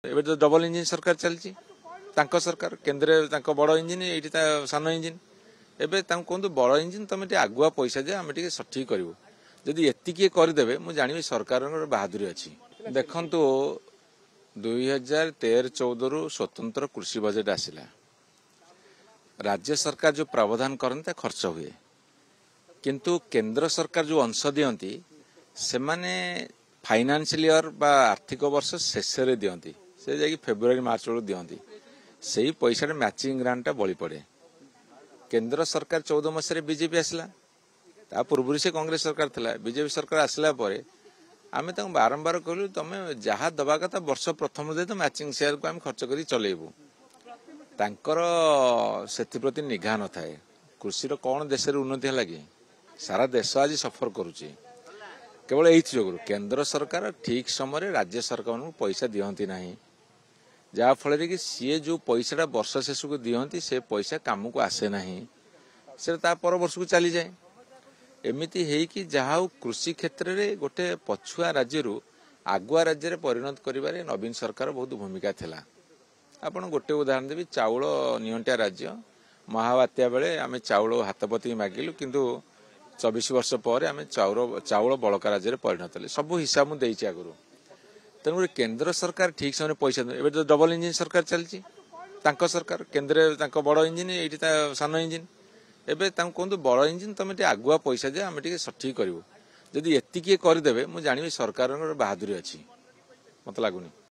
एबे तो double engine सरकार चलती सरकार केन्द्र बड़ इंजिन ये सान इंजिन एबे कहतु बड़ इंजिन तुम आगुआ पैसा दे आम सठिक करूँ जदि एति करदे मुझे जानी सरकार बहादुरी अच्छी देखु 2013-14 रु स्वतंत्र कृषि बजेट आसला राज्य सरकार जो प्रावधान करते खर्च हुए किंतु केंद्र सरकार जो अंश दियंती से माने फाइनेंशियल ईयर बा आर्थिक वर्ष शेष दियंती से जाकि फेब्रुआरी मार्च बेलू दियंती से पैसा मैचिंग ग्रांटा बड़ी पड़े केंद्र सरकार 14 मसीह बीजेपी आसला ता पूर्व से कांग्रेस सरकार थिला बीजेपी सरकार आसला परे आमे तांको बारंबार कहलु तमे जहाँ दबा कथा वर्ष प्रथम दे तो मैचिंग शेयर को आम खर्च करी चलेबू तांकर सेति प्रति निगाह न थाए कृषि कौन देश उन्नति है कि सारा देश आज सफर करुचे केवल एथि जोगुरु केंद्र सरकार ठीक समय राज्य सरकार को पैसा दियंती नहीं जहाँ फल कि सी जो पैसा वर्ष शेष को दियंती से पैसा काम को आसे नहीं से पर वर्ष को चली जाए एमती है कि जहाँ कृषि क्षेत्र में गोटे पछुआ राज्य आगुआ राज्य परिणत करिबारे नवीन सरकार बहुत भूमिका थिला आपण गोटे उदाहरण देवी चाउल नियंटिया राज्य महाबात्या बेले आम चाउल हाथपति मागिलु किंतु 24 वर्ष पर आम चाउल बड़का राज्य परिणत हेले सब हिसाब मुझे आगु तेणुक केंद्र सरकार ठीक समय पैसा एबे तो डबल इंजिन सरकार चलती सरकार केन्द्र बड़ इंजिन ये सान इंजिन एबे कहतु बड़ इंजिन तुम आगुआ पैसा दे आम सठिक करूँ जदि एति करदे मुझे जानी सरकार बहादुरी अच्छी मत लगुनि।